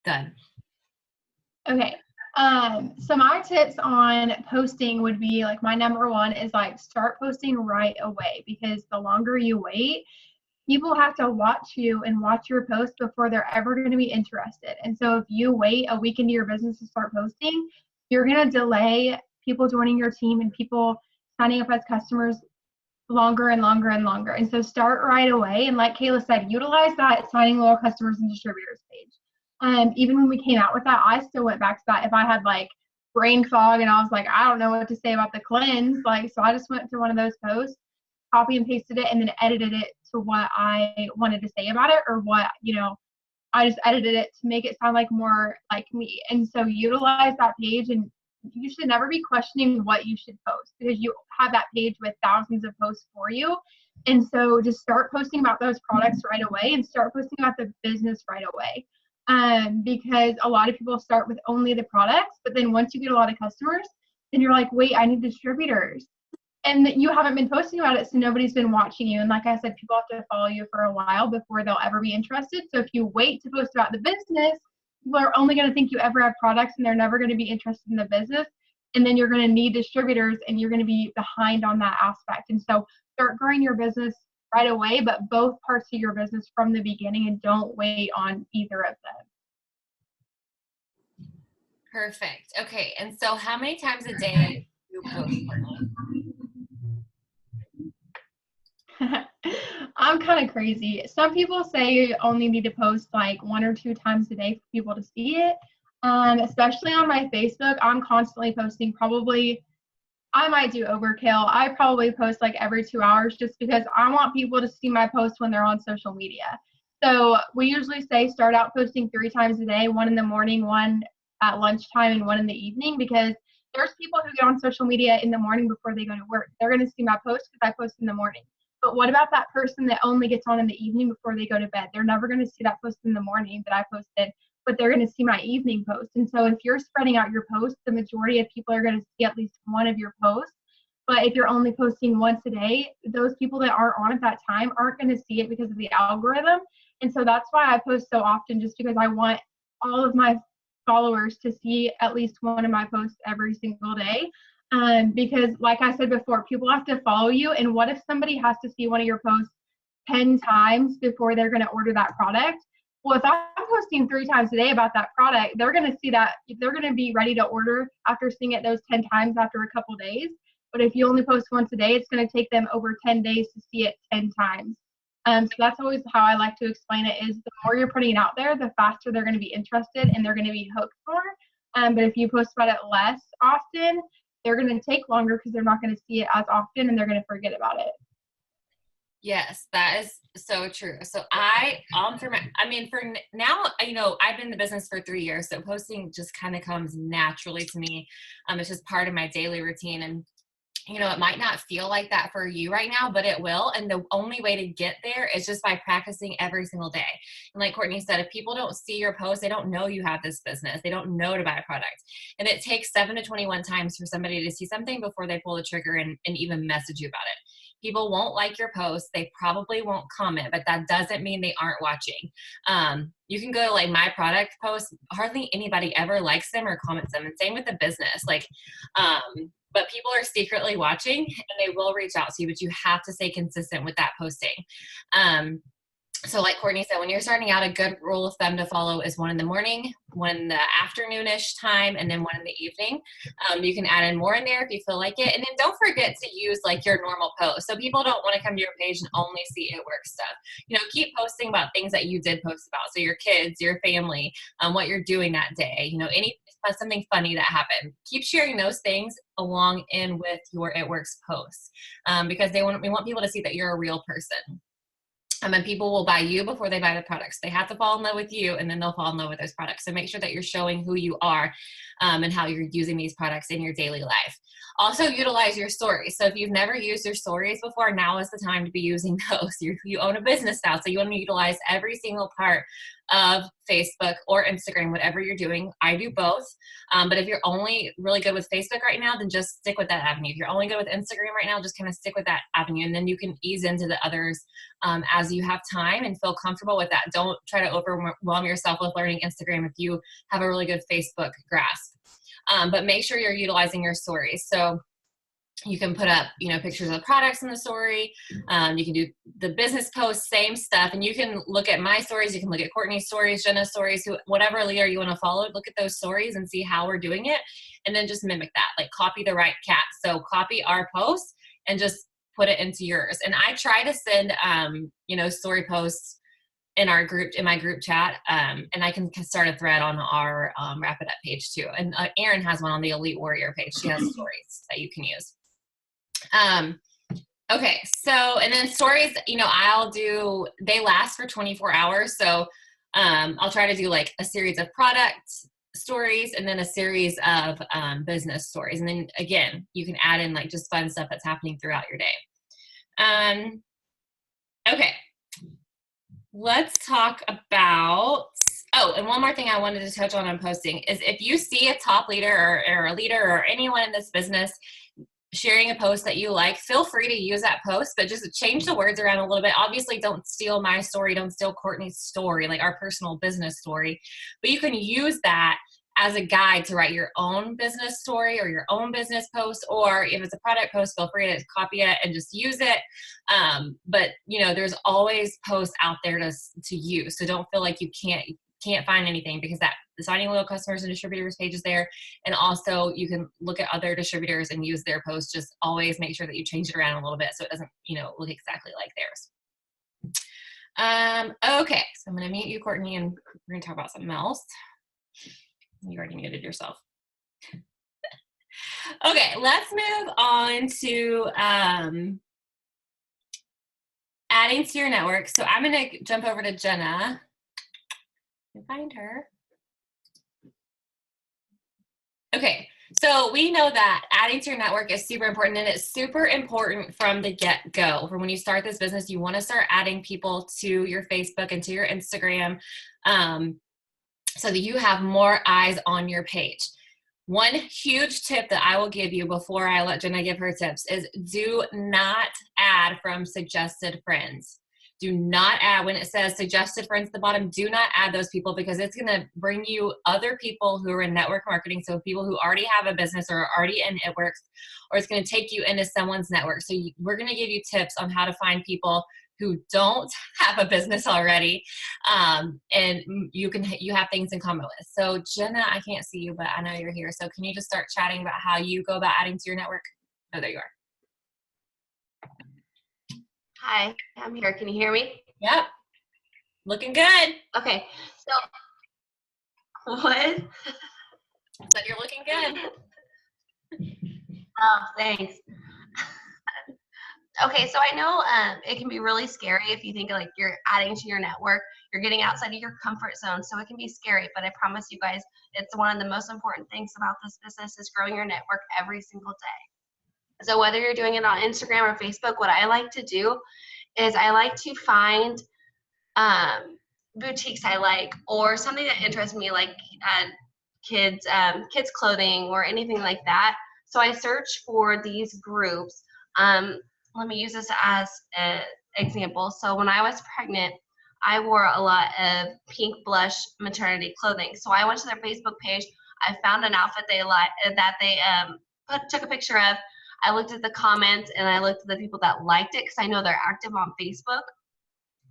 Done. Okay. So my tips on posting would be like, my number one is like, start posting right away, because the longer you wait, people have to watch you and watch your post before they're ever going to be interested. And so if you wait a week into your business to start posting, you're going to delay people joining your team and people signing up as customers longer and longer and longer. And so start right away. And like Kayla said, utilize that signing loyal customers and distributors page. Even when we came out with that, I still went back to that. If I had like brain fog and I was like, I don't know what to say about the cleanse, like, so I just went to one of those posts, copy and pasted it, and then edited it to what I wanted to say about it, or what, I just edited it to make it sound like more like me. And so utilize that page, and you should never be questioning what you should post, because you have that page with thousands of posts for you. And so just start posting about those products right away, and start posting about the business right away. Because a lot of people start with only the products, but then once you get a lot of customers, then you're like, wait, I need distributors. And you haven't been posting about it, so nobody's been watching you. And like I said, people have to follow you for a while before they'll ever be interested. So if you wait to post about the business, people are only going to think you ever have products, and they're never going to be interested in the business. And then you're going to need distributors, and you're going to be behind on that aspect. And so start growing your business right away, but both parts of your business from the beginning, and don't wait on either of them. Perfect. Okay. And so how many times a day do you post? I'm kind of crazy. Some people say you only need to post like 1 or 2 times a day for people to see it. Especially on my Facebook, I'm constantly posting. Probably, I might do overkill. I probably post like every 2 hours, just because I want people to see my posts when they're on social media. So we usually say start out posting 3 times a day, 1 in the morning, 1 at lunchtime, and 1 in the evening, because there's people who get on social media in the morning before they go to work. They're going to see my post because I post in the morning. But what about that person that only gets on in the evening before they go to bed? They're never going to see that post in the morning that I posted, but they're going to see my evening post. And so if you're spreading out your posts, the majority of people are going to see at least one of your posts. But if you're only posting once a day, those people that aren't on at that time aren't going to see it because of the algorithm. And so that's why I post so often, just because I want all of my followers to see at least one of my posts every single day. Because like I said before, people have to follow you. And what if somebody has to see one of your posts 10 times before they're going to order that product? Well, if I'm posting 3 times a day about that product, they're going to see that. They're going to be ready to order after seeing it those 10 times after a couple days. But if you only post once a day, it's going to take them over 10 days to see it 10 times. So that's always how I like to explain it, is the more you're putting it out there, the faster they're going to be interested and they're going to be hooked more. But if you post about it less often, they're going to take longer because they're not going to see it as often, and they're going to forget about it. Yes, that is so true. So for now, I've been in the business for 3 years, so posting just kind of comes naturally to me. It's just part of my daily routine, and it might not feel like that for you right now, but it will. And the only way to get there is just by practicing every single day. And like Courtney said, if people don't see your post, they don't know you have this business. They don't know to buy a product. And it takes 7 to 21 times for somebody to see something before they pull the trigger and even message you about it. People won't like your post. They probably won't comment, but that doesn't mean they aren't watching. You can go to like my product posts. Hardly anybody ever likes them or comments them. And same with the business. But people are secretly watching, and they will reach out to you, but you have to stay consistent with that posting. So like Courtney said, when you're starting out, a good rule of thumb to follow is 1 in the morning, 1 in the afternoonish time, and then 1 in the evening. You can add in more in there if you feel like it. And then don't forget to use like your normal post. So people don't want to come to your page and only see it work stuff. Keep posting about things that you did post about. So your kids, your family, what you're doing that day, something funny that happened. Keep sharing those things along in with your It Works posts, because we want people to see that you're a real person. And people will buy you before they buy the products. They have to fall in love with you, and then they'll fall in love with those products. So make sure that you're showing who you are and how you're using these products in your daily life. Also utilize your stories. So if you've never used your stories before, now is the time to be using those. You own a business now, so you want to utilize every single part of Facebook or Instagram, whatever you're doing. I do both. But if you're only really good with Facebook right now, then just stick with that avenue. If you're only good with Instagram right now, just kind of stick with that avenue. And then you can ease into the others as you have time and feel comfortable with that. Don't try to overwhelm yourself with learning Instagram if you have a really good Facebook grasp. But make sure you're utilizing your stories. So you can put up, pictures of products in the story. You can do the business posts, same stuff. And you can look at my stories. You can look at Courtney's stories, Jenna's stories, whatever leader you want to follow. Look at those stories and see how we're doing it. And then just mimic that, like copy the right cat. So copy our posts and just put it into yours. And I try to send, story posts in my group chat. And I can start a thread on our Wrap It Up page too. And Erin has one on the Elite Warrior page. She has stories that you can use. Okay. So, and then stories, they last for 24 hours. So, I'll try to do like a series of product stories and then a series of, business stories. And then again, you can add in like just fun stuff that's happening throughout your day. Okay. Let's talk about, and one more thing I wanted to touch on posting is if you see a top leader or a leader or anyone in this business sharing a post that you like, feel free to use that post, but just change the words around a little bit. Obviously, don't steal my story. Don't steal Courtney's story, like our personal business story. But you can use that as a guide to write your own business story or your own business post, or if it's a product post, feel free to copy it and just use it. But there's always posts out there to use. So don't feel like you can't find anything, because that designing loyal customers and distributors page is there. And also you can look at other distributors and use their posts. Just always make sure that you change it around a little bit so it doesn't, look exactly like theirs. Okay. So I'm going to mute you, Courtney, and we're going to talk about something else. You already muted yourself. Okay. Let's move on to, adding to your network. So I'm going to jump over to Jenna and find her. Okay, so we know that adding to your network is super important, and it's super important from the get-go. From when you start this business, you want to start adding people to your Facebook and to your Instagram so that you have more eyes on your page. One huge tip that I will give you before I let Jenna give her tips is do not add from suggested friends. Do not add, when it says suggested friends at the bottom, do not add those people, because it's going to bring you other people who are in network marketing. So people who already have a business or are already in networks, or it's going to take you into someone's network. So we're going to give you tips on how to find people who don't have a business already. And you have things in common with. So Jenna, I can't see you, but I know you're here. So can you just start chatting about how you go about adding to your network? Oh, there you are. Hi, I'm here. Can you hear me? Yep. Looking good. Okay. So what? So you're looking good. Oh, thanks. Okay, so I know it can be really scary if you think like you're adding to your network, you're getting outside of your comfort zone. So it can be scary, but I promise you guys, it's one of the most important things about this business is growing your network every single day. So whether you're doing it on Instagram or Facebook, what I like to do is I like to find boutiques I like, or something that interests me, like kids clothing or anything like that. So I search for these groups. Let me use this as an example. So when I was pregnant, I wore a lot of pink blush maternity clothing. So I went to their Facebook page. I found an outfit they took a picture of. I looked at the comments and I looked at the people that liked it, because I know they're active on Facebook.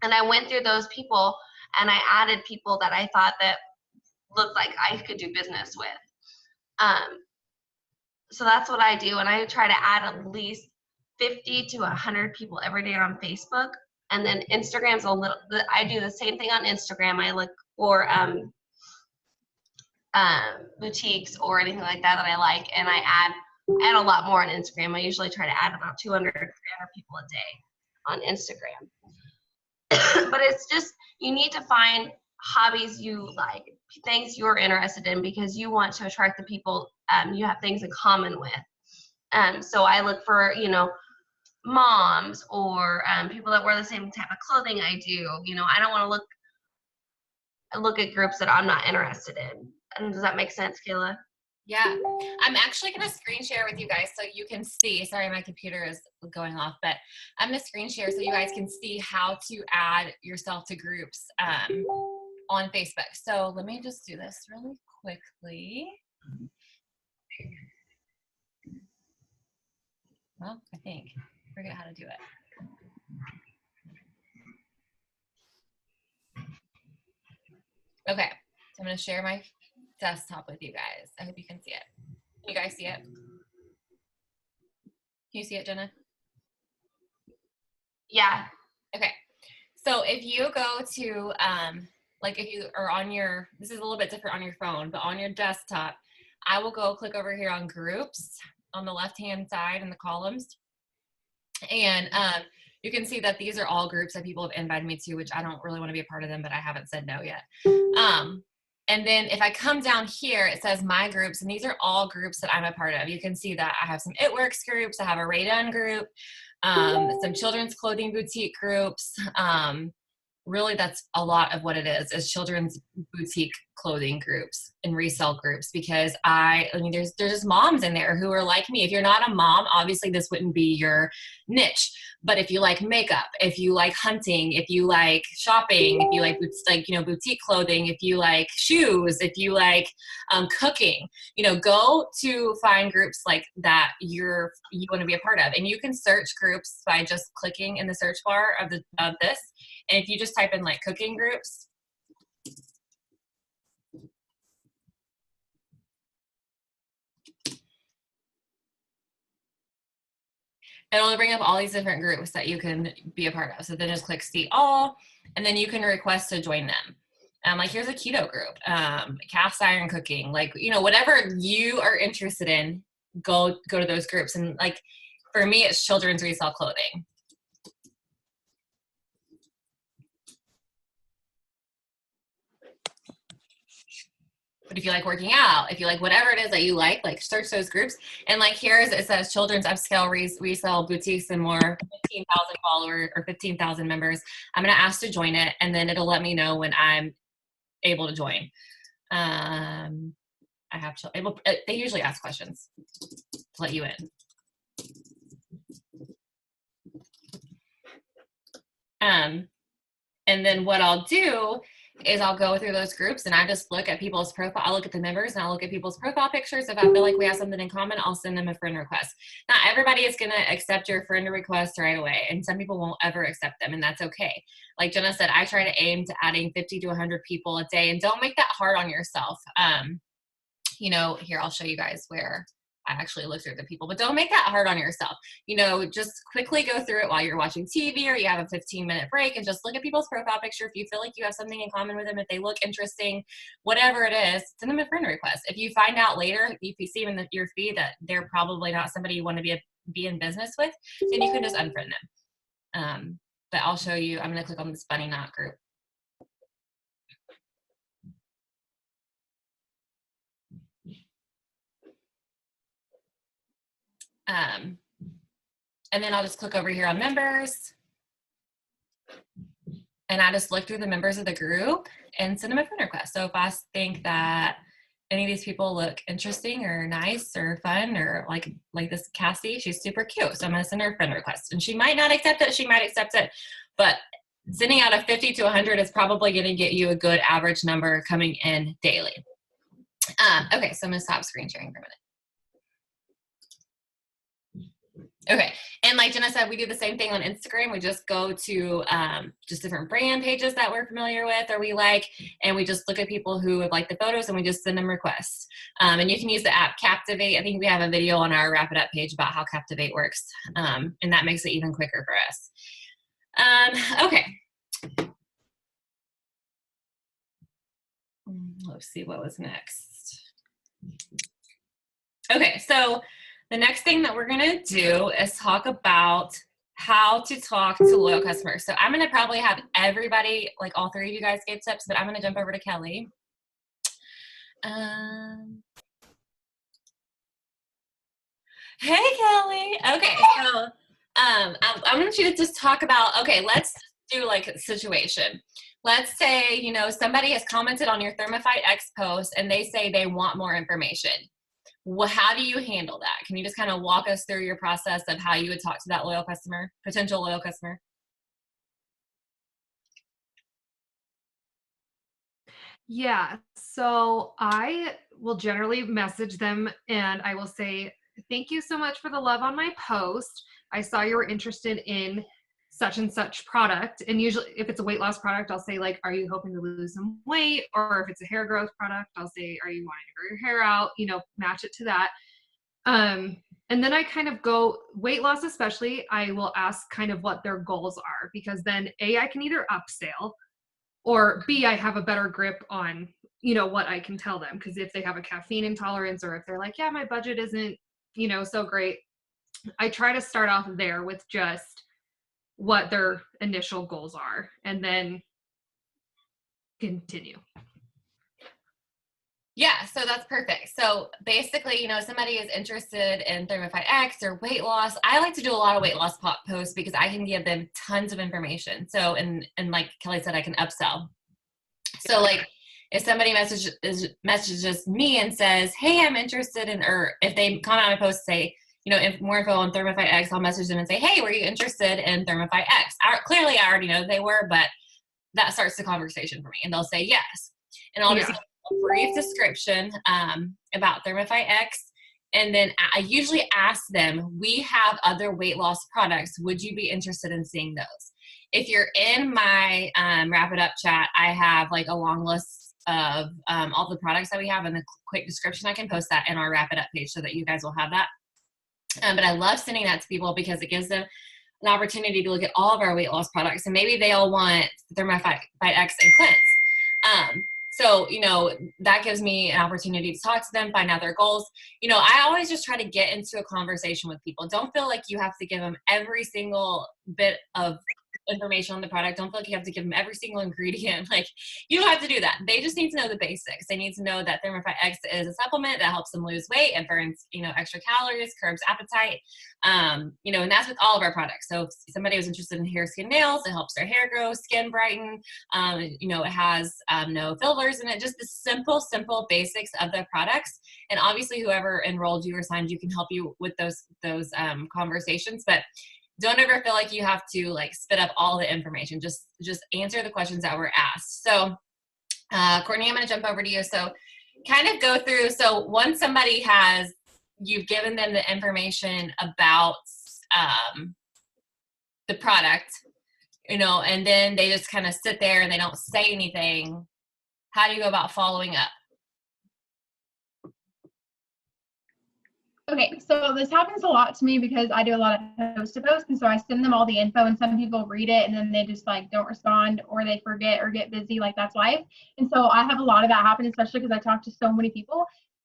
And I went through those people and I added people that I thought that looked like I could do business with. So that's what I do. And I try to add at least 50 to 100 people every day on Facebook. And then Instagram's I do the same thing on Instagram. I look for boutiques or anything like that I like, and I add a lot more on Instagram. I usually try to add about 200, 300 people a day on Instagram. But it's just, you need to find hobbies you like, things you're interested in, because you want to attract the people you have things in common with. So I look for, moms or people that wear the same type of clothing I do. I don't want to look look at groups that I'm not interested in. And does that make sense, Kayla? Yeah, I'm actually going to screen share with you guys so you can see. Sorry, my computer is going off, but I'm going to screen share so you guys can see how to add yourself to groups on Facebook. So let me just do this really quickly. Well, I think I forget how to do it. Okay, so I'm going to share my desktop with you guys. I hope you can see it. Can you guys see it? Can you see it, Jenna? Yeah. Okay, so if you go to, like if you are on your, this is a little bit different on your phone, but on your desktop, I will go click over here on groups on the left-hand side in the columns. And you can see that these are all groups that people have invited me to, which I don't really want to be a part of them, but I haven't said no yet. And then if I come down here, it says my groups, and these are all groups that I'm a part of. You can see that I have some It Works groups, I have a Ray Dunn group, some children's clothing boutique groups. Really, that's a lot of what it is children's boutique clothing groups and resale groups, because I mean, there's just moms in there who are like me. If you're not a mom, obviously this wouldn't be your niche. But if you like makeup, if you like hunting, if you like shopping, if you like boutique clothing, if you like shoes, if you like cooking, go to find groups like that you want to be a part of. And you can search groups by just clicking in the search bar of this. And if you just type in like cooking groups, it'll bring up all these different groups that you can be a part of. So then just click see all, and then you can request to join them. Like here's a keto group, cast iron cooking, like, whatever you are interested in, go to those groups. And like, for me, it's children's resale clothing. But if you like working out, if you like whatever it is that you like search those groups. And like here it says children's upscale resale boutiques and more, 15,000 followers or 15,000 members. I'm going to ask to join it, and then it'll let me know when I'm able to join. They usually ask questions to let you in. And then what I'll do is I'll go through those groups and I just look at people's profile. I'll look at the members and I'll look at people's profile pictures. If I feel like we have something in common, I'll send them a friend request. Not everybody is going to accept your friend request right away, and some people won't ever accept them, and that's okay. Like Jenna said, I try to aim to adding 50 to 100 people a day, and don't make that hard on yourself. Here, I'll show you guys where I actually look through the people, but don't make that hard on yourself. Just quickly go through it while you're watching TV or you have a 15-minute break, and just look at people's profile picture. If you feel like you have something in common with them, if they look interesting, whatever it is, send them a friend request. If you find out later, if you see in your feed that they're probably not somebody you want to be in business with, then you can just unfriend them. But I'll show you, I'm going to click on this Bunny Knot group. And then I'll just click over here on members, and I just look through the members of the group and send them a friend request. So if I think that any of these people look interesting or nice or fun, or like this Cassie, she's super cute, so I'm gonna send her a friend request. And she might not accept it, she might accept it, but sending out a 50 to 100 is probably gonna get you a good average number coming in daily. Okay, so I'm gonna stop screen sharing for a minute. Okay, and like Jenna said, we do the same thing on Instagram. We just go to just different brand pages that we're familiar with or we like, and we just look at people who have liked the photos and we just send them requests. And you can use the app Captivate. I think we have a video on our Wrap It Up page about how Captivate works, and that makes it even quicker for us. Okay. Let's see what was next. Okay, so the next thing that we're gonna do is talk about how to talk to loyal customers. So I'm gonna probably have everybody, like all three of you guys give tips, but I'm gonna jump over to Kelly. Hey, Kelly. Okay, so I want you to just talk about, okay, let's do like a situation. let's say, you know, somebody has commented on your Thermify X post and they say they want more information. Well, how do you handle that? Can you just kind of walk us through your process of how you would talk to that loyal customer, potential loyal customer? Yeah. So I will generally message them and I will say, thank you so much for the love on my post. I saw you were interested in such and such product. And usually if it's a weight loss product, I'll say like, are you hoping to lose some weight? Or if it's a hair growth product, I'll say, are you wanting to grow your hair out? You know, match it to that. And then I kind of go weight loss, especially, I will ask kind of what their goals are, because then A, I can either upsell, or B, I have a better grip on, you know, what I can tell them. Because if they have a caffeine intolerance, or if they're like, yeah, my budget isn't, you know, so great, I try to start off there with just what their initial goals are and then continue. Yeah, so that's perfect. So basically, you know, somebody is interested in Thermify X or weight loss. I like to do a lot of weight loss posts because I can give them tons of information. So, and like Kelly said, I can upsell. So like if somebody messages me and says, hey, I'm interested in, or if they comment on my post, say, you know, if more info on Thermify X, I'll message them and say, hey, were you interested in Thermify X? Clearly, I already know they were, but that starts the conversation for me. And they'll say yes. And I'll just give a brief description about Thermify X. And then I usually ask them, we have other weight loss products. Would you be interested in seeing those? If you're in my Wrap It Up chat, I have like a long list of all the products that we have and the quick description. I can post that in our Wrap It Up page so that you guys will have that. But I love sending that to people because it gives them an opportunity to look at all of our weight loss products, and maybe they all want Thermify X and Cleanse. So, you know, that gives me an opportunity to talk to them, find out their goals. You know, I always just try to get into a conversation with people. Don't feel like you have to give them every single bit of information on the product. Don't feel like you have to give them every single ingredient. Like, you don't have to do that. They just need to know the basics. They need to know that Thermify X is a supplement that helps them lose weight and burns, you know, extra calories, curbs appetite. You know, and that's with all of our products. So if somebody was interested in hair, skin, nails, it helps their hair grow, skin brighten. You know, it has no fillers in it, just the simple basics of the products. And obviously whoever enrolled you or signed you can help you with those conversations. But don't ever feel like you have to like spit up all the information. Just answer the questions that were asked. So Courtney, I'm going to jump over to you. So kind of go through. So once somebody you've given them the information about the product, you know, and then they just kind of sit there and they don't say anything. How do you go about following up? Okay, so this happens a lot to me because I do a lot of post to post, and so I send them all the info, and some people read it and then they just like don't respond, or they forget or get busy. Like, that's life. And so I have a lot of that happen, especially because I talk to so many people.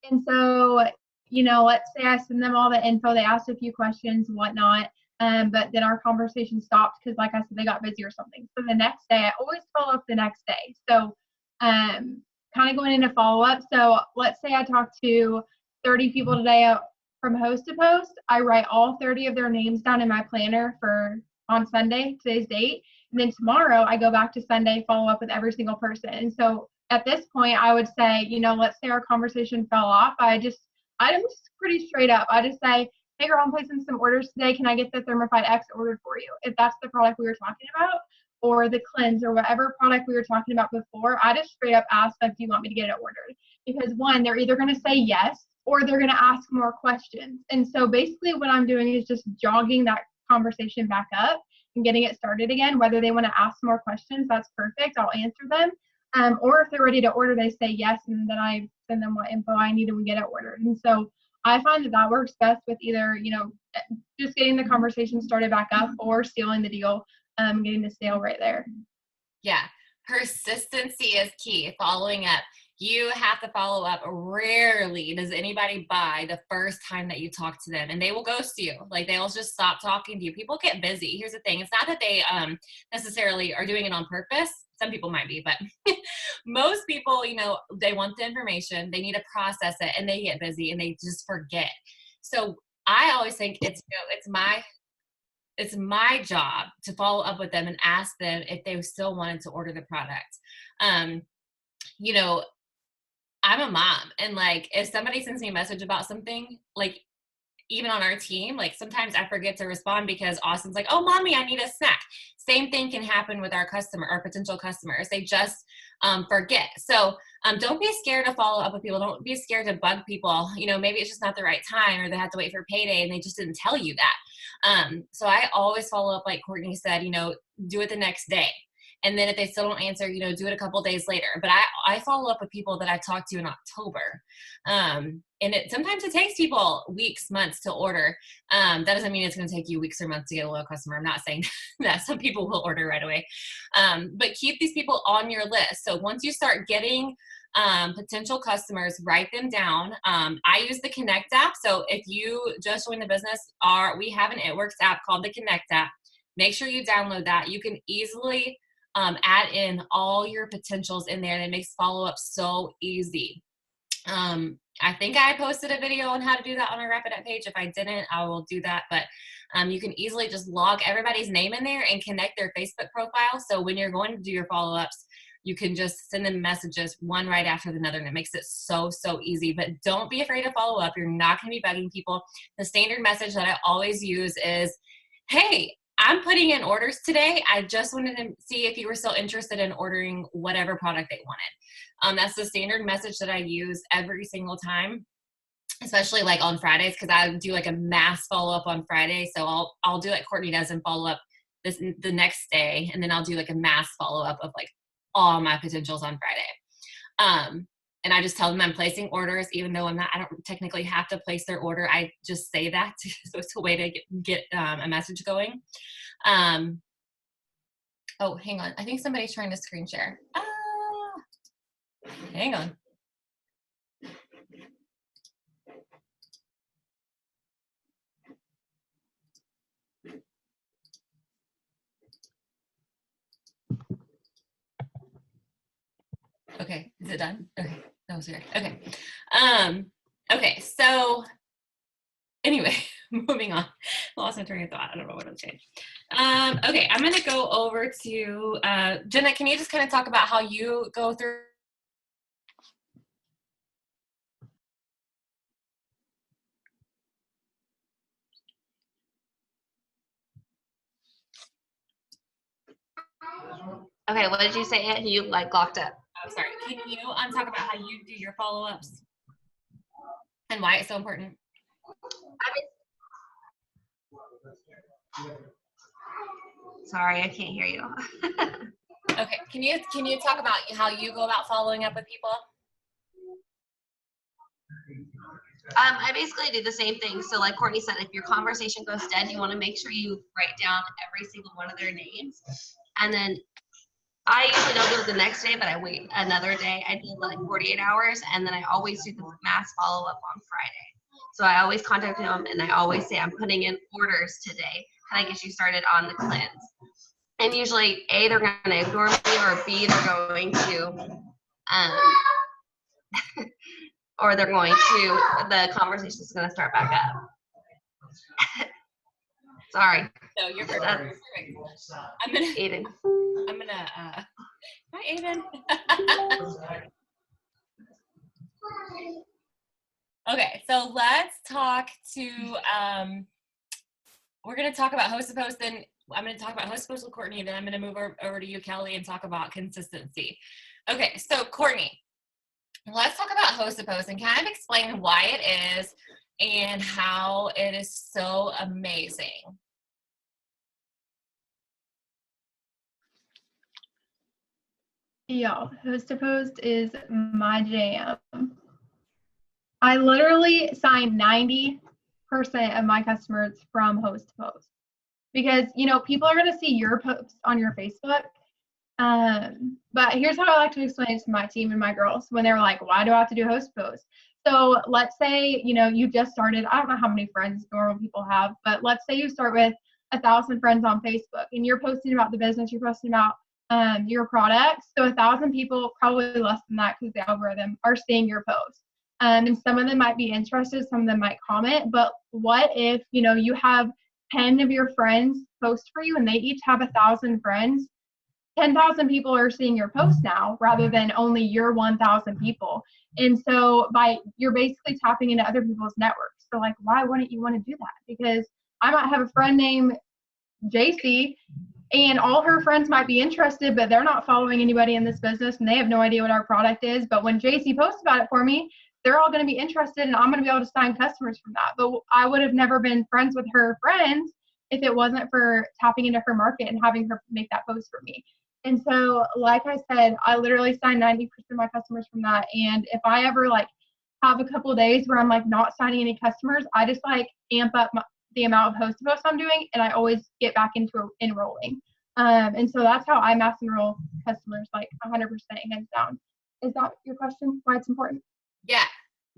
And so, you know, let's say I send them all the info, they asked a few questions, whatnot, but then our conversation stopped because, like I said, they got busy or something. So the next day, I always follow up the next day. So kind of going into follow up. So let's say I talk to 30 people today. From host to post, I write all 30 of their names down in my planner on Sunday, today's date. And then tomorrow I go back to Sunday, follow up with every single person. And so at this point, I would say, you know, let's say our conversation fell off. I'm just pretty straight up. I just say, hey girl, I'm placing some orders today. Can I get the Thermify X ordered for you? If that's the product we were talking about, or the Cleanse, or whatever product we were talking about before, I just straight up ask them, do you want me to get it ordered? Because one, they're either going to say yes, or they're going to ask more questions. And so basically what I'm doing is just jogging that conversation back up and getting it started again. Whether they want to ask more questions, that's perfect. I'll answer them. Or if they're ready to order, they say yes, and then I send them what info I need and we get it ordered. And so I find that works best with either, you know, just getting the conversation started back up or sealing the deal, getting the sale right there. Yeah. Persistency is key. Following up. You have to follow up. Rarely does anybody buy the first time that you talk to them, and they will ghost you. Like, they'll just stop talking to you. People get busy. Here's the thing. It's not that they necessarily are doing it on purpose. Some people might be, but most people, you know, they want the information, they need to process it, and they get busy and they just forget. So I always think it's it's my job to follow up with them and ask them if they still wanted to order the product. You know, I'm a mom, and like if somebody sends me a message about something, like even on our team, like sometimes I forget to respond because Austin's like, oh, mommy, I need a snack. Same thing can happen with our potential customers. They just forget. So don't be scared to follow up with people. Don't be scared to bug people. You know, maybe it's just not the right time, or they have to wait for payday and they just didn't tell you that. So I always follow up, like Courtney said, you know, do it the next day. And then if they still don't answer, you know, do it a couple days later. But I follow up with people that I talked to in October. And sometimes it takes people weeks, months to order. That doesn't mean it's going to take you weeks or months to get a loyal customer. I'm not saying that. Some people will order right away. But keep these people on your list. So once you start getting potential customers, write them down. I use the Connect app. So if you just joined the business, we have an It Works app called the Connect app. Make sure you download that. You can easily add in all your potentials in there, and it makes follow-up so easy. I think I posted a video on how to do that on our Wrap It Up page. If I didn't, I will do that. But you can easily just log everybody's name in there and connect their Facebook profile. So when you're going to do your follow-ups, you can just send them messages one right after another, and it makes it so, so easy. But don't be afraid to follow up. You're not going to be bugging people. The standard message that I always use is, hey, I'm putting in orders today. I just wanted to see if you were still interested in ordering whatever product they wanted. That's the standard message that I use every single time, especially like on Fridays, because I do like a mass follow up on Friday. So I'll do like Courtney does and follow up the next day, and then I'll do like a mass follow up of like all my potentials on Friday. And I just tell them I'm placing orders, even though I don't technically have to place their order. I just say that, so it's a way to get a message going. Oh, hang on. I think somebody's trying to screen share. Hang on. Okay, is it done? Okay, that was weird. Okay. Okay, so anyway, moving on. Lost my train of thought. I don't know what to change. Okay, I'm gonna go over to Jenna. Can you just kind of talk about how you go through? Okay, what did you say? You like locked up. Oh, sorry. Can you talk about how you do your follow-ups and why it's so important? Sorry, I can't hear you. Okay, can you talk about how you go about following up with people? I basically do the same thing. So like Courtney said, if your conversation goes dead, you want to make sure you write down every single one of their names. And then I usually don't do it the next day, but I wait another day. I do like 48 hours, and then I always do the mass follow-up on Friday. So I always contact them, and I always say, I'm putting in orders today. Can I get you started on the cleanse? And usually, A, they're going to ignore me, or B, they're going to, or they're going to, the conversation is going to start back up. Sorry. No, you're perfect. I'm gonna, Aiden. hi, Aiden. Okay, so let's talk to, we're going to talk about host to post, then I'm going to talk about host to post with Courtney, then I'm going to move over to you, Kelly, and talk about consistency. Okay, so Courtney, let's talk about host to post and kind of explain why it is and how it is so amazing. Yeah, host to post is my jam. I literally sign 90% of my customers from host to post because, you know, people are going to see your posts on your Facebook. But here's how I like to explain it to my team and my girls when they're like, why do I have to do host posts? So let's say, you know, you just started, I don't know how many friends normal people have, but let's say you start with 1,000 friends on Facebook and you're posting about the business, you're posting about your products. So 1,000 people, probably less than that because the algorithm, are seeing your post. And some of them might be interested, some of them might comment, but what if, you know, you have 10 of your friends post for you and they each have 1,000 friends, 10,000 people are seeing your post now rather than only your 1,000 people. And so you're basically tapping into other people's networks. So like, why wouldn't you want to do that? Because I might have a friend named JC and all her friends might be interested, but they're not following anybody in this business and they have no idea what our product is. But when JC posts about it for me, they're all going to be interested and I'm going to be able to sign customers from that. But I would have never been friends with her friends if it wasn't for tapping into her market and having her make that post for me. And so, like I said, I literally sign 90% of my customers from that. And if I ever like have a couple of days where I'm like not signing any customers, I just like amp up the amount of posts I'm doing, and I always get back into enrolling. And so that's how I mass enroll customers, like 100% hands down. Is that your question? Why it's important?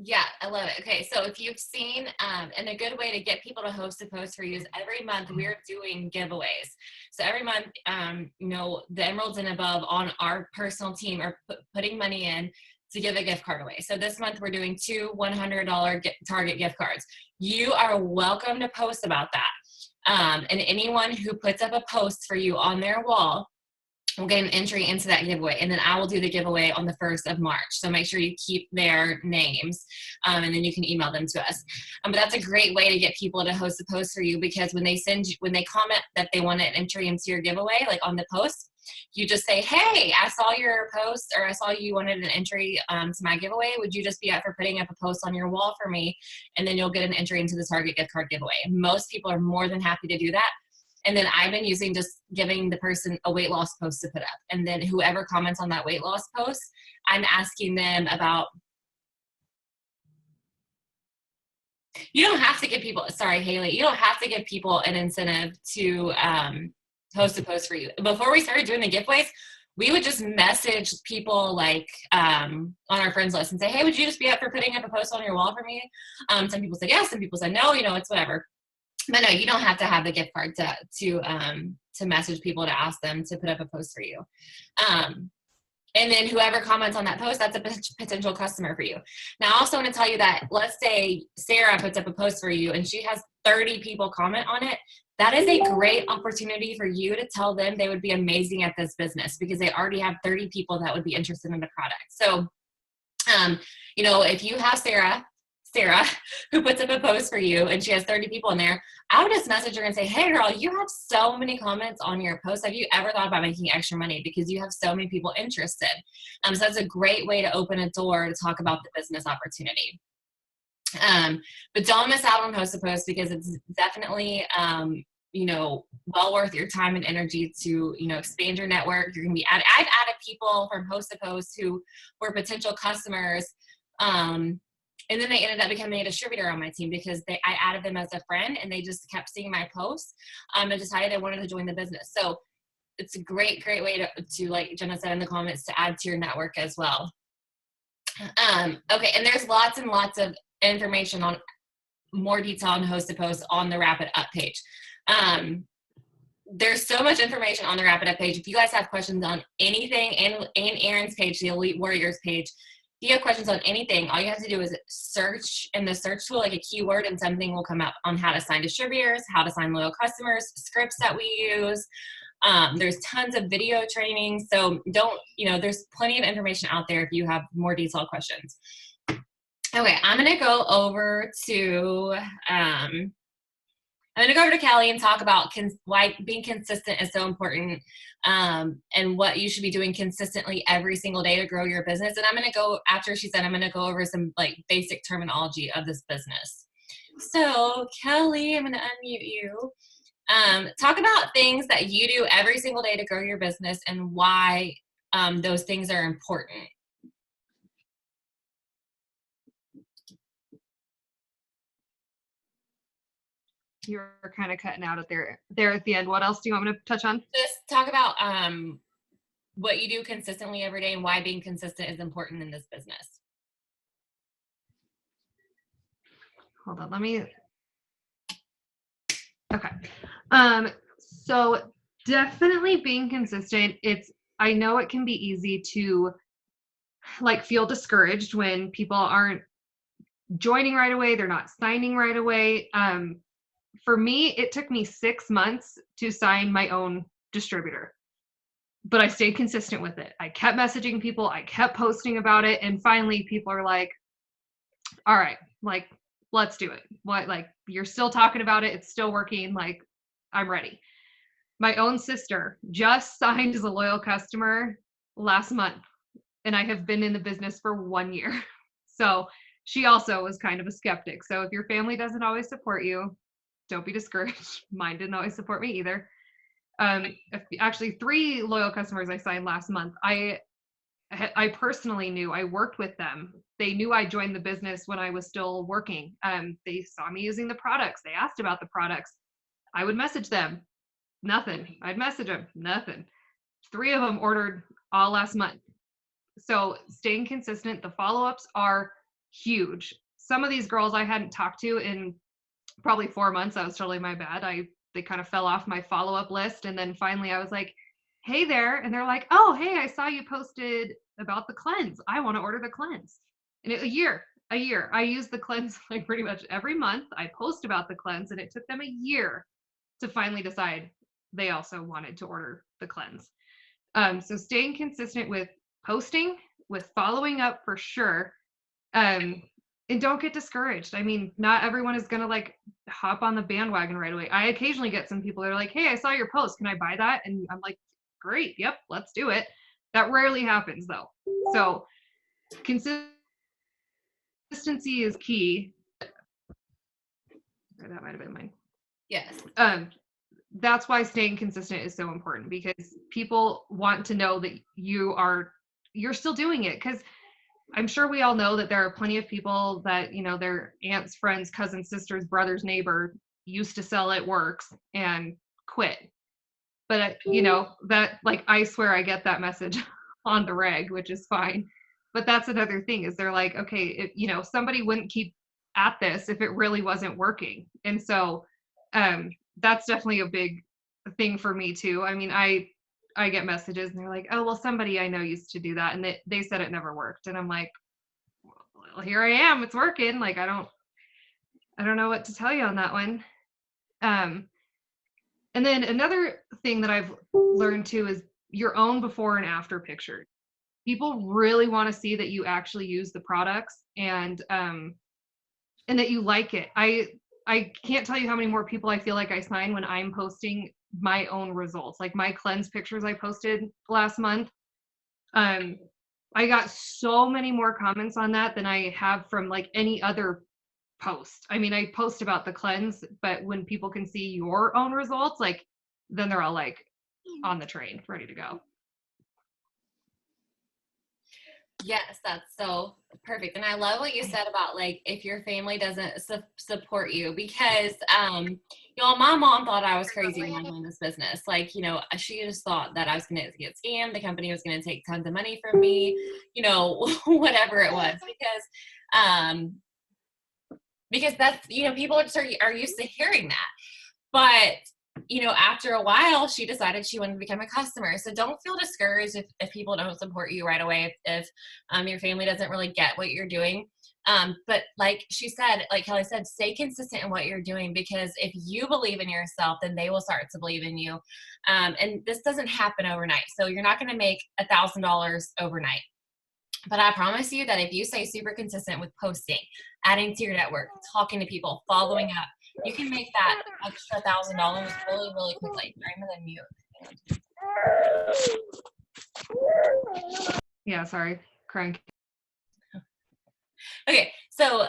Yeah, I love it. Okay, so if you've seen, and a good way to get people to host a post for you is every month we're doing giveaways. So every month, the Emeralds and above on our personal team are putting money in to give a gift card away. So this month we're doing 2 $100 Target gift cards. You are welcome to post about that. And anyone who puts up a post for you on their wall will get an entry into that giveaway, and then I will do the giveaway on the 1st of March. So make sure you keep their names, and then you can email them to us. But that's a great way to get people to host a post for you, because when they comment that they want an entry into your giveaway, like on the post, you just say, hey, I saw your post, or I saw you wanted an entry to my giveaway. Would you just be up for putting up a post on your wall for me? And then you'll get an entry into the Target gift card giveaway. Most people are more than happy to do that. And then I've been using just giving the person a weight loss post to put up. And then whoever comments on that weight loss post, I'm asking them about, you don't have to give people, sorry, Haley, you don't have to give people an incentive to host a post for you. Before we started doing the giveaways, we would just message people like on our friends list and say, hey, would you just be up for putting up a post on your wall for me? Some people said yes, some people said no, it's whatever. But no, you don't have to have the gift card to message people to ask them to put up a post for you. And then whoever comments on that post, that's a potential customer for you. Now, I also want to tell you that, let's say Sarah puts up a post for you and she has 30 people comment on it. That is a great opportunity for you to tell them they would be amazing at this business, because they already have 30 people that would be interested in the product. So, if you have Sarah, who puts up a post for you and she has 30 people in there, I would just message her and say, hey girl, you have so many comments on your post. Have you ever thought about making extra money, because you have so many people interested? So that's a great way to open a door to talk about the business opportunity. But don't miss out on host a post, because it's definitely well worth your time and energy to expand your network. You're gonna be I've added people from host to post who were potential customers, and then they ended up becoming a distributor on my team, because I added them as a friend and they just kept seeing my posts and decided they wanted to join the business. So it's a great way to, like Jenna said in the comments, to add to your network as well. Okay, and there's lots and lots of information on more detail on host to post on the Wrap It Up page. There's so much information on the Wrap It Up page. If you guys have questions on anything, and Erin's page, the Elite Warriors page, if you have questions on anything, all you have to do is search in the search tool like a keyword, and something will come up on how to sign distributors, how to sign loyal customers, scripts that we use. There's tons of video training. So there's plenty of information out there if you have more detailed questions. Okay, I'm going to go over to Kelly and talk about why being consistent is so important, and what you should be doing consistently every single day to grow your business. And I'm going to go, after she said, I'm going to go over some like basic terminology of this business. So Kelly, I'm going to unmute you. Talk about things that you do every single day to grow your business and why those things are important. You're kind of cutting out there at the end. What else do you want me to touch on? Just talk about what you do consistently every day and why being consistent is important in this business. Hold on, okay. So definitely being consistent. I know it can be easy to like feel discouraged when people aren't joining right away. They're not signing right away. for me, it took me 6 months to sign my own distributor, but I stayed consistent with it. I kept messaging people, I kept posting about it, and finally people are like, all right, like, let's do it. What, like, you're still talking about it, it's still working, like, I'm ready. My own sister just signed as a loyal customer last month, and I have been in the business for 1 year. So she also was kind of a skeptic. So if your family doesn't always support you, don't be discouraged. Mine didn't always support me either. Actually, 3 loyal customers I signed last month. I personally knew, I worked with them. They knew I joined the business when I was still working. They saw me using the products. They asked about the products. I would message them. Nothing. I'd message them. Nothing. 3 of them ordered all last month. So staying consistent, the follow-ups are huge. Some of these girls I hadn't talked to in probably 4 months. That was totally my bad. They kind of fell off my follow-up list. And then finally I was like, hey there. And they're like, oh, hey, I saw you posted about the cleanse. I want to order the cleanse. And a year. I use the cleanse like pretty much every month. I post about the cleanse, and it took them a year to finally decide they also wanted to order the cleanse. So staying consistent with posting, with following up for sure. And don't get discouraged. I mean, not everyone is going to like hop on the bandwagon right away. I occasionally get some people that are like, hey, I saw your post. Can I buy that? And I'm like, great. Yep, let's do it. That rarely happens though. So consistency is key. That might have been mine. Yes. That's why staying consistent is so important, because people want to know that you're still doing it. Because I'm sure we all know that there are plenty of people that, you know, their aunts, friends, cousins, sisters, brothers, neighbor used to sell at Works and quit. But, you know, that, like, I swear I get that message on the reg, which is fine. But that's another thing, is they're like, okay, you know, somebody wouldn't keep at this if it really wasn't working. And so that's definitely a big thing for me too. I mean, I get messages and they're like, oh, well, somebody I know used to do that, and they said it never worked. And I'm like, well, here I am, it's working. Like, I don't know what to tell you on that one. And then another thing that I've learned too is your own before and after picture. People really want to see that you actually use the products, and that you like it. I can't tell you how many more people I feel like I sign when I'm posting my own results. Like my cleanse pictures I posted last month. I got so many more comments on that than I have from like any other post. I mean, I post about the cleanse, but when people can see your own results, like, then they're all like on the train, ready to go. Yes, that's so perfect. And I love what you said about like if your family doesn't support you, because you know, my mom thought I was crazy when I joined this business. Like, you know, she just thought that I was going to get scammed, the company was going to take tons of money from me, you know, whatever it was, because that's, you know, people are used to hearing that. But you know, after a while, she decided she wanted to become a customer. So don't feel discouraged if people don't support you right away, if your family doesn't really get what you're doing. But like she said, like Kelly said, stay consistent in what you're doing, because if you believe in yourself, then they will start to believe in you. And this doesn't happen overnight. So you're not going to make $1,000 overnight. But I promise you that if you stay super consistent with posting, adding to your network, talking to people, following up, you can make that extra $1,000 really, really quickly. I'm gonna mute. Yeah, sorry, crying. Okay, so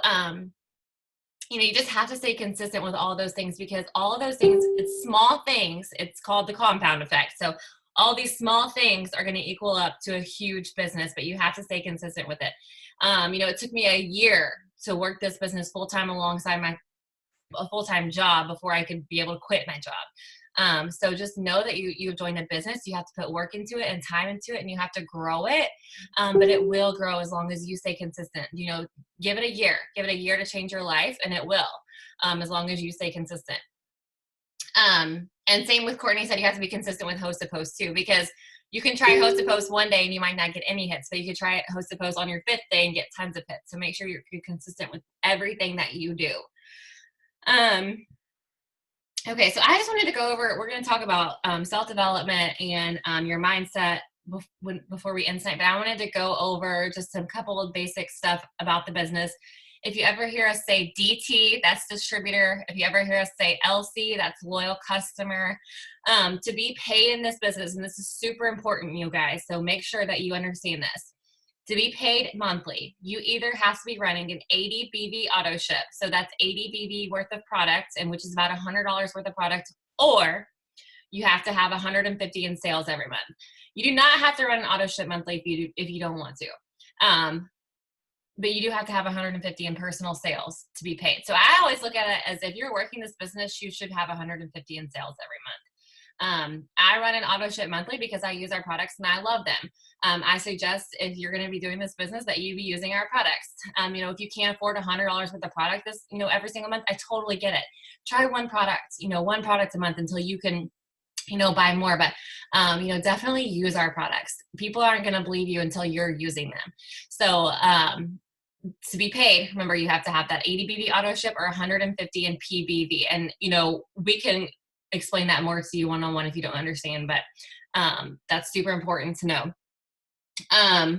you know, you just have to stay consistent with all those things, because all of those things, it's small things. It's called the compound effect. So all these small things are going to equal up to a huge business, but you have to stay consistent with it. You know, it took me a year to work this business full-time alongside a full-time job before I could be able to quit my job. So just know that you've joined a business. You have to put work into it and time into it, and you have to grow it. But it will grow as long as you stay consistent. You know, give it a year to change your life, and it will, as long as you stay consistent. And same with Courtney said, you have to be consistent with host to post too, because you can try host to post one day and you might not get any hits, but you could try host to post on your 5th day and get tons of hits. So make sure you're consistent with everything that you do. Okay, so I just wanted to go over, we're going to talk about self-development and your mindset before we end tonight, but I wanted to go over just a couple of basic stuff about the business. If you ever hear us say DT, that's distributor. If you ever hear us say LC, that's loyal customer. To be paid in this business, and this is super important, you guys, so make sure that you understand this. To be paid monthly, you either have to be running an 80 BV auto ship, so that's 80 BV worth of product, and which is about $100 worth of product, or you have to have 150 in sales every month. You do not have to run an auto ship monthly if you don't want to, but you do have to have 150 in personal sales to be paid. So I always look at it as if you're working this business, you should have 150 in sales every month. I run an auto ship monthly because I use our products and I love them. I suggest if you're going to be doing this business that you be using our products. If you can't afford $100 worth of product every single month, I totally get it. Try one product a month until you can, buy more, but, definitely use our products. People aren't going to believe you until you're using them. So, to be paid, remember you have to have that 80 BV auto ship or 150 in PBV. And, we can explain that more to you one-on-one if you don't understand, but that's super important to know. I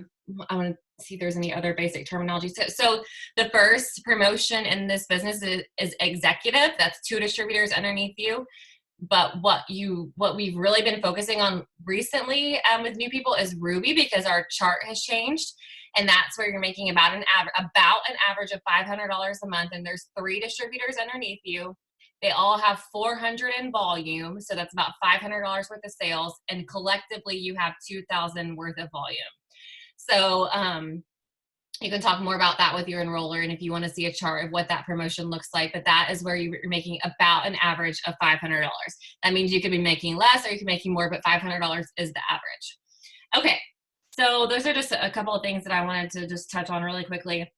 want to see if there's any other basic terminology. So the first promotion in this business is executive. That's 2 distributors underneath you. But what we've really been focusing on recently with new people is Ruby, because our chart has changed. And that's where you're making about an average of $500 a month. And there's 3 distributors underneath you. They all have 400 in volume, so that's about $500 worth of sales, and collectively you have 2,000 worth of volume. So you can talk more about that with your enroller, and if you want to see a chart of what that promotion looks like, but that is where you're making about an average of $500. That means you could be making less or you could be making more, but $500 is the average. Okay, so those are just a couple of things that I wanted to just touch on really quickly.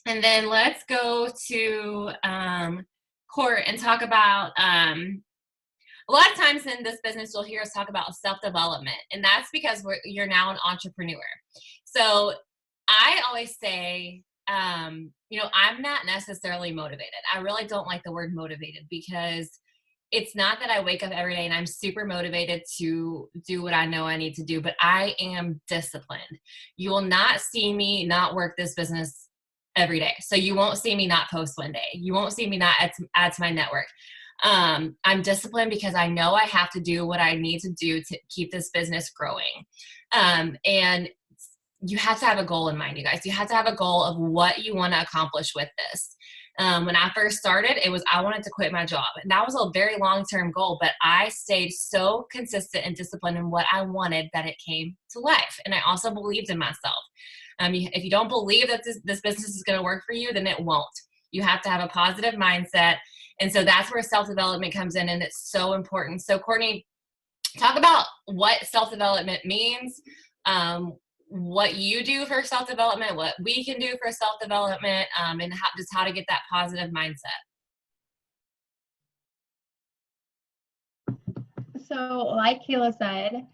And then let's go to Court and talk about a lot of times in this business you'll hear us talk about self-development, and that's because you're now an entrepreneur. So I always say I'm not necessarily motivated. I really don't like the word motivated, because it's not that I wake up every day and I'm super motivated to do what I know I need to do, but I am disciplined. You will not see me not work this business every day. So you won't see me not post one day. You won't see me not add to my network. I'm disciplined because I know I have to do what I need to do to keep this business growing. And you have to have a goal in mind, you guys. You have to have a goal of what you want to accomplish with this. When I first started, I wanted to quit my job. And that was a very long-term goal, but I stayed so consistent and disciplined in what I wanted that it came to life. And I also believed in myself. If you don't believe that this business is going to work for you, then it won't. You have to have a positive mindset. And so that's where self-development comes in, and it's so important. So Courtney, talk about what self-development means, what you do for self-development, what we can do for self-development, and how to get that positive mindset. So like Kayla said,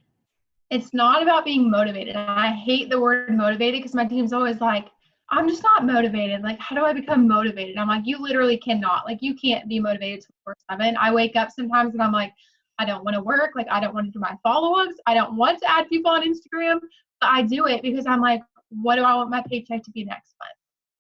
it's not about being motivated. I hate the word motivated because my team's always like, I'm just not motivated. Like, how do I become motivated? I'm like, you literally cannot. Like, you can't be motivated 24/7. I wake up sometimes and I'm like, I don't want to work. Like, I don't want to do my follow-ups. I don't want to add people on Instagram. But I do it because I'm like, what do I want my paycheck to be next month?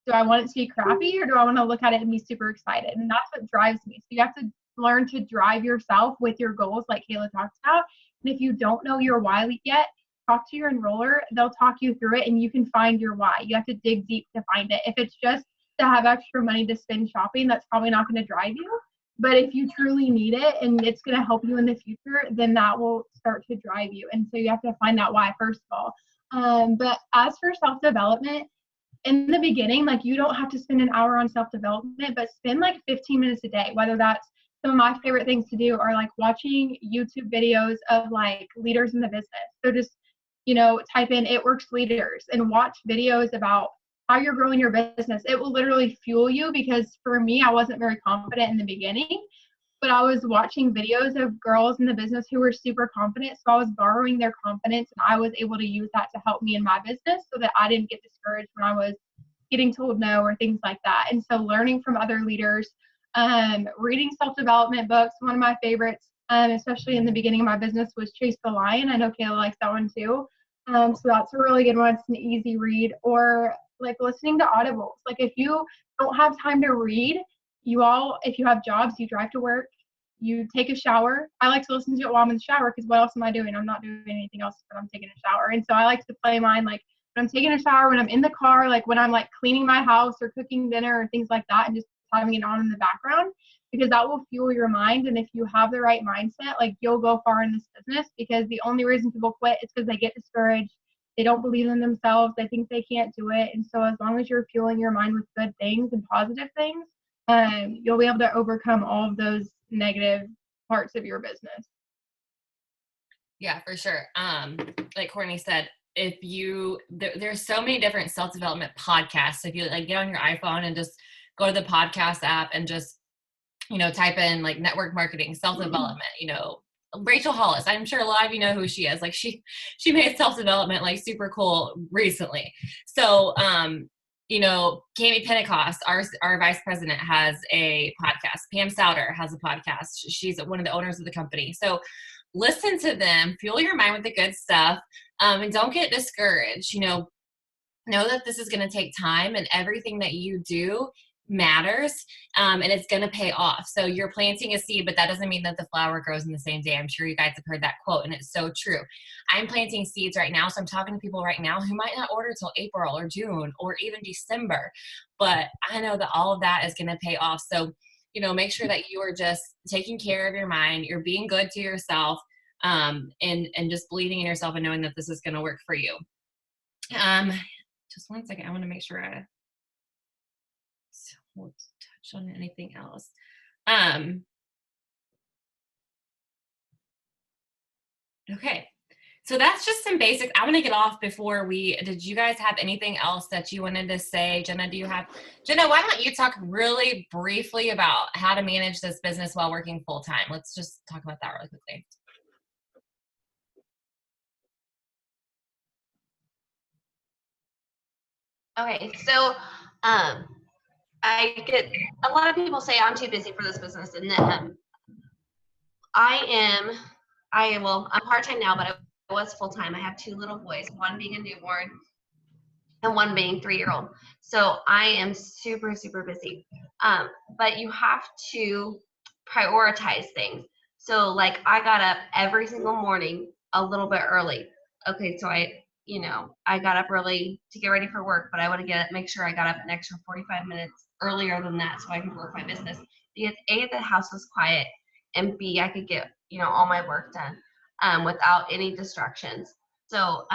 Do I want it to be crappy, or do I want to look at it and be super excited? And that's what drives me. So you have to learn to drive yourself with your goals, like Kayla talked about. And if you don't know your why yet, talk to your enroller. They'll talk you through it, and you can find your why. You have to dig deep to find it. If it's just to have extra money to spend shopping, that's probably not going to drive you. But if you truly need it and it's going to help you in the future, then that will start to drive you. And so you have to find that why first of all. But as for self-development, in the beginning, like, you don't have to spend an hour on self-development, but spend like 15 minutes a day, whether that's some of my favorite things to do are like watching YouTube videos of like leaders in the business. So just, type in It Works Leaders and watch videos about how you're growing your business. It will literally fuel you, because for me, I wasn't very confident in the beginning, but I was watching videos of girls in the business who were super confident. So I was borrowing their confidence, and I was able to use that to help me in my business so that I didn't get discouraged when I was getting told no or things like that. And so learning from other leaders, Reading self-development books, one of my favorites, especially in the beginning of my business, was Chase the Lion. I know Kayla likes that one too. So that's a really good one. It's an easy read. Or like listening to audibles. Like if you don't have time to read, if you have jobs, you drive to work, you take a shower. I like to listen to it while I'm in the shower because what else am I doing? I'm not doing anything else but I'm taking a shower. And so I like to play mine like when I'm taking a shower, when I'm in the car, like when I'm like cleaning my house or cooking dinner or things like that, and just having it on in the background, because that will fuel your mind. And if you have the right mindset, like you'll go far in this business, because the only reason people quit is because they get discouraged. They don't believe in themselves. They think they can't do it. And so as long as you're fueling your mind with good things and positive things, you'll be able to overcome all of those negative parts of your business. Yeah, for sure. Like Courtney said, there's so many different self-development podcasts. If you like get on your iPhone and just go to the podcast app and just, type in like network marketing, self-development, Rachel Hollis, I'm sure a lot of you know who she is. Like she made self-development like super cool recently. So, Kami Pentecost, our vice president, has a podcast. Pam Souter has a podcast. She's one of the owners of the company. So listen to them, fuel your mind with the good stuff, and don't get discouraged. Know that this is going to take time, and everything that you do matters, and it's going to pay off. So you're planting a seed, but that doesn't mean that the flower grows in the same day. I'm sure you guys have heard that quote, and it's so true. I'm planting seeds right now, so I'm talking to people right now who might not order till April or June or even December, but I know that all of that is going to pay off. So make sure that you are just taking care of your mind, you're being good to yourself, and just believing in yourself and knowing that this is going to work for you. Just one second. I want to make sure I won't touch on anything else. Okay. So that's just some basics. I want to get off before did you guys have anything else that you wanted to say? Jenna, why don't you talk really briefly about how to manage this business while working full time? Let's just talk about that really quickly. Okay, so I get a lot of people say I'm too busy for this business, and I'm part-time now, but I was full-time. I have 2 little boys, one being a newborn and one being 3-year-old. So I am super, super busy. But you have to prioritize things. So like I got up every single morning a little bit early. Okay, so I got up early to get ready for work, but I want to make sure I got up an extra 45 minutes earlier than that so I could work my business. Because A, the house was quiet, and B, I could get, all my work done without any distractions. So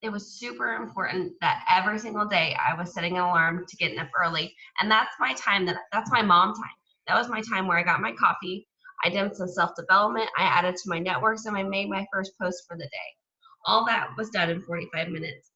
it was super important that every single day I was setting an alarm to get up early. And that's my time, that's my mom time. That was my time where I got my coffee. I did some self-development. I added to my networks, and I made my first post for the day. All that was done in 45 minutes.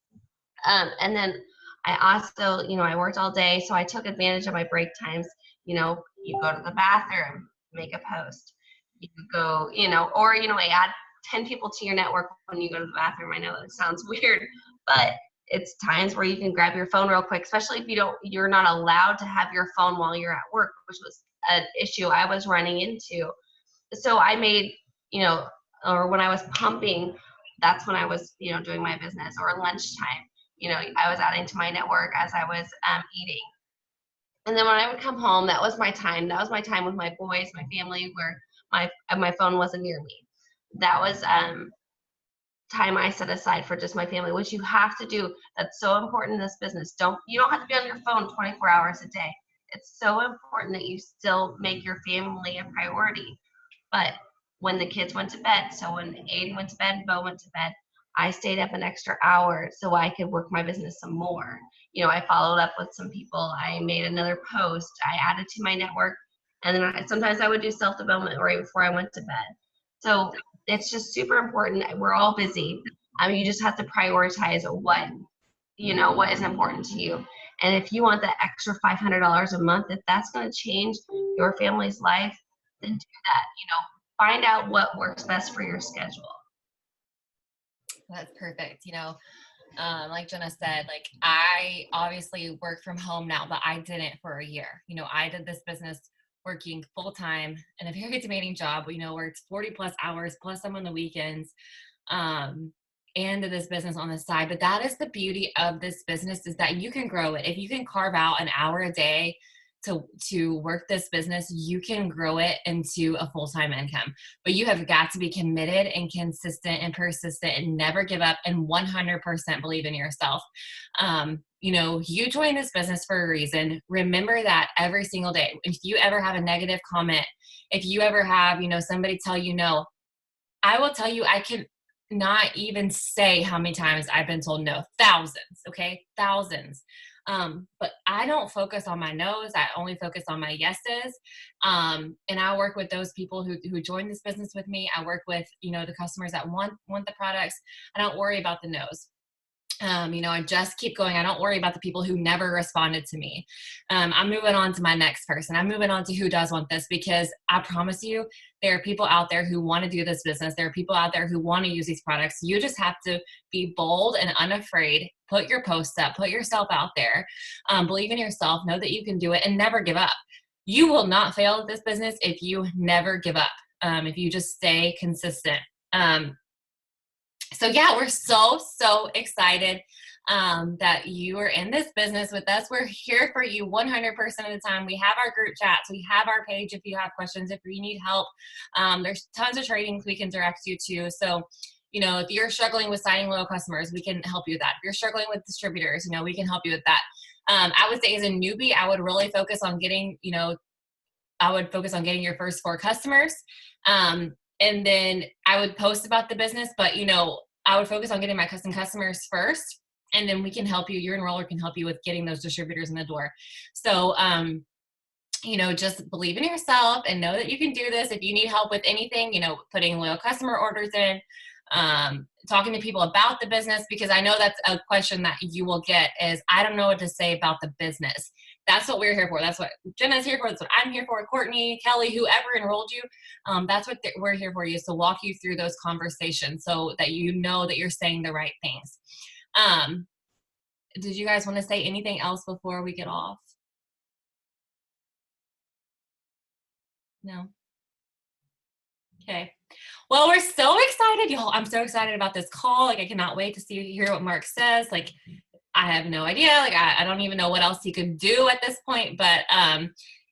And then I also, I worked all day, so I took advantage of my break times. You go to the bathroom, make a post. You go, or, I add 10 people to your network when you go to the bathroom. I know that sounds weird, but it's times where you can grab your phone real quick, especially if you're not allowed to have your phone while you're at work, which was an issue I was running into. So I made, or when I was pumping, that's when I was, doing my business, or lunchtime, I was adding to my network as I was eating. And then when I would come home, that was my time. That was my time with my boys, my family, where my phone wasn't near me. That was time I set aside for just my family, which you have to do. That's so important in this business. You don't have to be on your phone 24 hours a day. It's so important that you still make your family a priority. But when the kids went to bed, so when Aiden went to bed, Bo went to bed, I stayed up an extra hour so I could work my business some more. I followed up with some people. I made another post. I added to my network. And then sometimes I would do self-development right before I went to bed. So it's just super important. We're all busy. You just have to prioritize what is important to you. And if you want that extra $500 a month, if that's going to change your family's life, then do that. Find out what works best for your schedule. That's perfect. Like Jenna said, like I obviously work from home now, but I didn't for a year. I did this business working full time in a very demanding job, where it's 40 plus hours plus some on the weekends, and this business on the side. But that is the beauty of this business, is that you can grow it. If you can carve out an hour a day to work this business, you can grow it into a full-time income. But you have got to be committed and consistent and persistent and never give up and 100% believe in yourself. You joined this business for a reason. Remember that every single day. If you ever have a negative comment, if you ever have, somebody tell you no, I will tell you, I can not even say how many times I've been told no. Thousands, okay? Thousands. But I don't focus on my no's. I only focus on my yeses. And I work with those people who join this business with me. I work with, the customers that want the products. I don't worry about the no's. I just keep going. I don't worry about the people who never responded to me. I'm moving on to my next person. I'm moving on to who does want this, because I promise you, there are people out there who want to do this business. There are people out there who want to use these products. You just have to be bold and unafraid. Put your posts up, put yourself out there, believe in yourself, know that you can do it, and never give up. You will not fail at this business if you never give up, if you just stay consistent. So yeah, we're so excited that you are in this business with us. We're here for you 100% of the time. We have our group chats. We have our page if you have questions, if you need help. There's tons of trainings we can direct you to. So, if you're struggling with signing loyal customers, we can help you with that. If you're struggling with distributors, we can help you with that. I would say as a newbie, I would really focus on getting, your first 4 customers. And then I would post about the business, but, I would focus on getting my customers first, and then we can help you. Your enroller can help you with getting those distributors in the door. So, just believe in yourself and know that you can do this. If you need help with anything, putting loyal customer orders in, talking to people about the business, because I know that's a question that you will get is, I don't know what to say about the business. That's what we're here for. That's what Jenna's here for. That's what I'm here for. Courtney, Kelly, whoever enrolled you, that's what we're here for you. So walk you through those conversations so that you know that you're saying the right things. Did you guys want to say anything else before we get off? No? Okay. Well, we're so excited, y'all. I'm so excited about this call. I cannot wait to hear what Mark says. I have no idea. I don't even know what else he could do at this point. But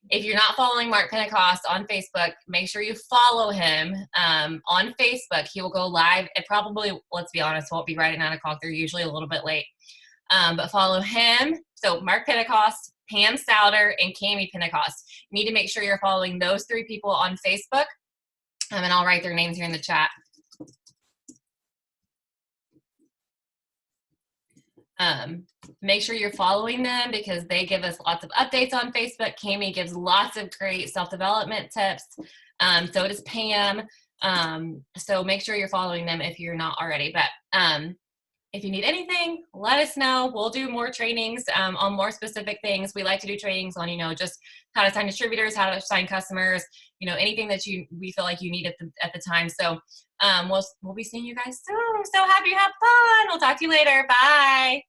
if you're not following Mark Pentecost on Facebook, make sure you follow him on Facebook. He will go live. It probably, let's be honest, won't be right at 9 o'clock. They're usually a little bit late. But follow him. So Mark Pentecost, Pam Souder, and Cami Pentecost. You need to make sure you're following those 3 people on Facebook. And I'll write their names here in the chat. Make sure you're following them because they give us lots of updates on Facebook. Cami gives lots of great self-development tips. So does Pam. So make sure you're following them if you're not already. But if you need anything, let us know. We'll do more trainings on more specific things. We like to do trainings on, just how to sign distributors, how to sign customers, anything that we feel like you need at the time. So we'll be seeing you guys soon. So happy you have fun. We'll talk to you later. Bye.